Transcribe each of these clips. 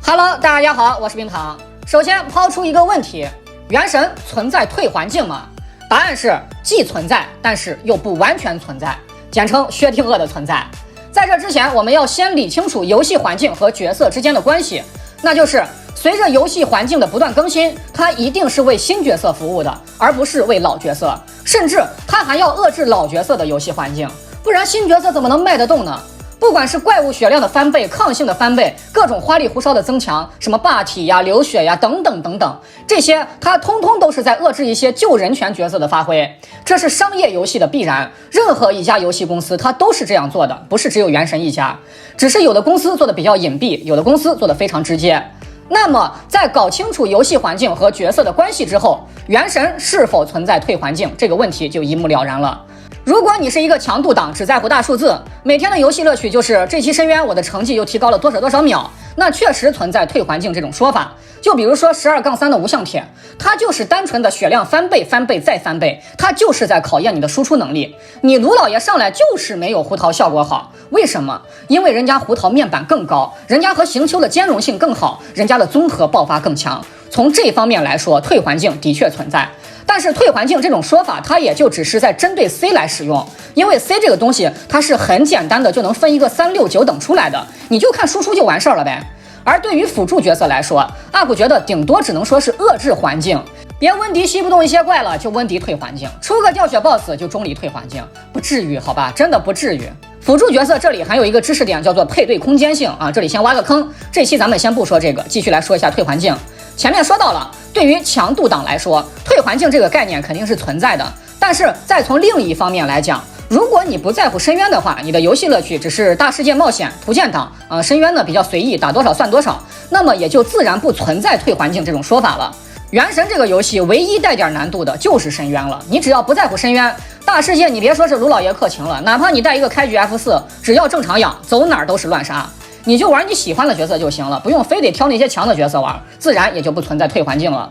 Hello， 大家好，我是冰糖。首先抛出一个问题：原神存在退环境吗？答案是既存在，但是又不完全存在，简称薛定谔的存在。在这之前，我们要先理清楚游戏环境和角色之间的关系，那就是随着游戏环境的不断更新，它一定是为新角色服务的，而不是为老角色，甚至它还要遏制老角色的游戏环境，不然新角色怎么能卖得动呢？不管是怪物血量的翻倍、抗性的翻倍、各种花里胡哨的增强，什么霸体呀、流血呀等等等等，这些它通通都是在遏制一些旧人权角色的发挥，这是商业游戏的必然。任何一家游戏公司它都是这样做的，不是只有原神一家，只是有的公司做的比较隐蔽，有的公司做的非常直接。那么在搞清楚游戏环境和角色的关系之后，原神是否存在退环境这个问题就一目了然了。如果你是一个强度党，只在乎大数字，每天的游戏乐趣就是这期深渊我的成绩又提高了多少多少秒，那确实存在退环境这种说法。就比如说12-3的无相帖，它就是单纯的血量翻倍翻倍再翻倍，它就是在考验你的输出能力。你卢老爷上来就是没有胡桃效果好，为什么？因为人家胡桃面板更高，人家和行秋的兼容性更好，人家的综合爆发更强。从这方面来说，退环境的确存在。但是退环境这种说法，它也就只是在针对 C 来使用，因为 C 这个东西它是很简单的就能分一个3、6、9等出来的，你就看输出就完事儿了呗。而对于辅助角色来说 ，UP 觉得顶多只能说是遏制环境，别温迪吸不动一些怪了就温迪退环境，出个掉血 BOSS 就中离退环境，不至于好吧，真的不至于。辅助角色这里还有一个知识点叫做配对空间性啊，这里先挖个坑，这期咱们先不说这个，继续来说一下退环境。前面说到了，对于强度党来说，退环境这个概念肯定是存在的，但是再从另一方面来讲，如果你不在乎深渊的话，你的游戏乐趣只是大世界冒险、图鉴党，深渊呢比较随意，打多少算多少，那么也就自然不存在退环境这种说法了。原神这个游戏唯一带点难度的就是深渊了，你只要不在乎深渊，大世界你别说是卢老爷克勤了，哪怕你带一个开局 F4，只要正常养，走哪儿都是乱杀。你就玩你喜欢的角色就行了，不用非得挑那些强的角色玩，自然也就不存在退环境了。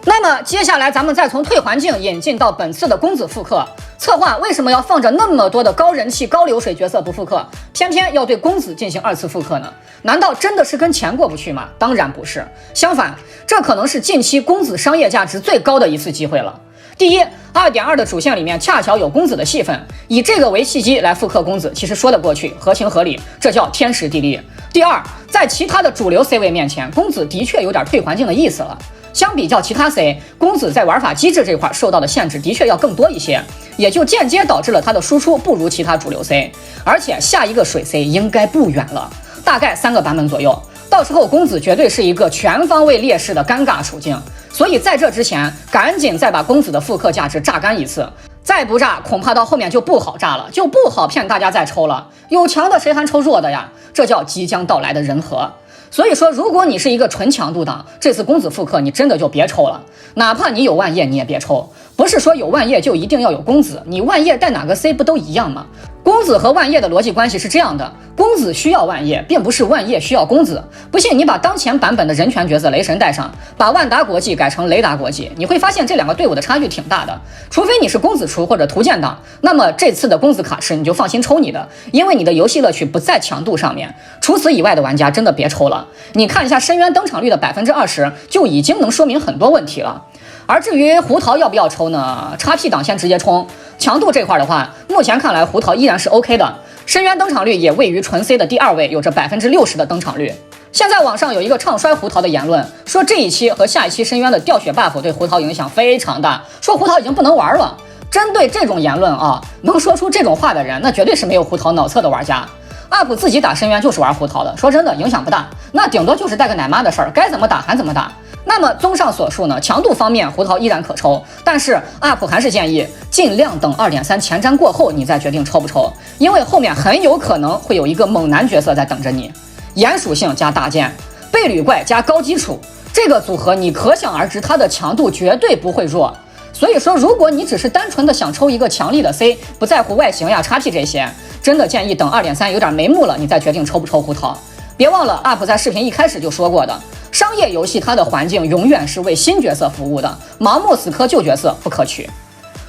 那么接下来咱们再从退环境引进到本次的公子复刻，策划为什么要放着那么多的高人气高流水角色不复刻，偏偏要对公子进行2次复刻呢？难道真的是跟钱过不去吗？当然不是，相反，这可能是近期公子商业价值最高的一次机会了。第一， 2.2 的主线里面恰巧有公子的戏份，以这个为契机来复刻公子，其实说得过去，合情合理，这叫天时地利。第二，在其他的主流 C 位面前，公子的确有点退环境的意思了。相比较其他 C， 公子在玩法机制这块受到的限制的确要更多一些，也就间接导致了他的输出不如其他主流 C。而且下一个水 C 应该不远了，大概3个版本左右，到时候公子绝对是一个全方位劣势的尴尬处境。所以在这之前，赶紧再把公子的复刻价值榨干一次，再不榨，恐怕到后面就不好榨了，就不好骗大家再抽了。有强的谁还抽弱的呀？这叫即将到来的人和。所以说，如果你是一个纯强度党，这次公子复刻你真的就别抽了，哪怕你有万叶你也别抽。不是说有万叶就一定要有公子，你万叶带哪个 C 不都一样吗？公子和万叶的逻辑关系是这样的，公子需要万叶，并不是万叶需要公子。不信你把当前版本的人权角色雷神带上，把万达国际改成雷达国际，你会发现这2个队伍的差距挺大的。除非你是公子厨或者图鉴党，那么这次的公子卡池你就放心抽你的，因为你的游戏乐趣不在强度上面。除此以外的玩家真的别抽了，你看一下深渊登场率的20%就已经能说明很多问题了。而至于胡桃要不要抽呢？XP 党先直接冲。强度这块的话，目前看来胡桃依然是 OK 的，深渊登场率也位于纯 C 的第2位，有着60%的登场率。现在网上有一个唱衰胡桃的言论，说这一期和下一期深渊的掉血 buff 对胡桃影响非常大，说胡桃已经不能玩了。针对这种言论啊，能说出这种话的人，那绝对是没有胡桃脑侧的玩家。UP 自己打深渊就是玩胡桃的，说真的影响不大，那顶多就是带个奶妈的事儿，该怎么打还怎么打。那么综上所述呢，强度方面胡桃依然可抽，但是 UP 还是建议尽量等2.3前瞻过后你再决定抽不抽，因为后面很有可能会有一个猛男角色在等着你，炎属性加大剑，倍履怪加高基础，这个组合你可想而知它的强度绝对不会弱。所以说，如果你只是单纯的想抽一个强力的 C， 不在乎外形呀、XP 这些，真的建议等2.3有点眉目了，你再决定抽不抽胡桃。别忘了 UP 在视频一开始就说过的，商业游戏它的环境永远是为新角色服务的，盲目死磕旧角色不可取。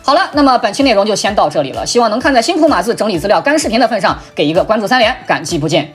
好了，那么本期内容就先到这里了，希望能看在辛苦码字整理资料干视频的份上，给一个关注3连，感激不尽。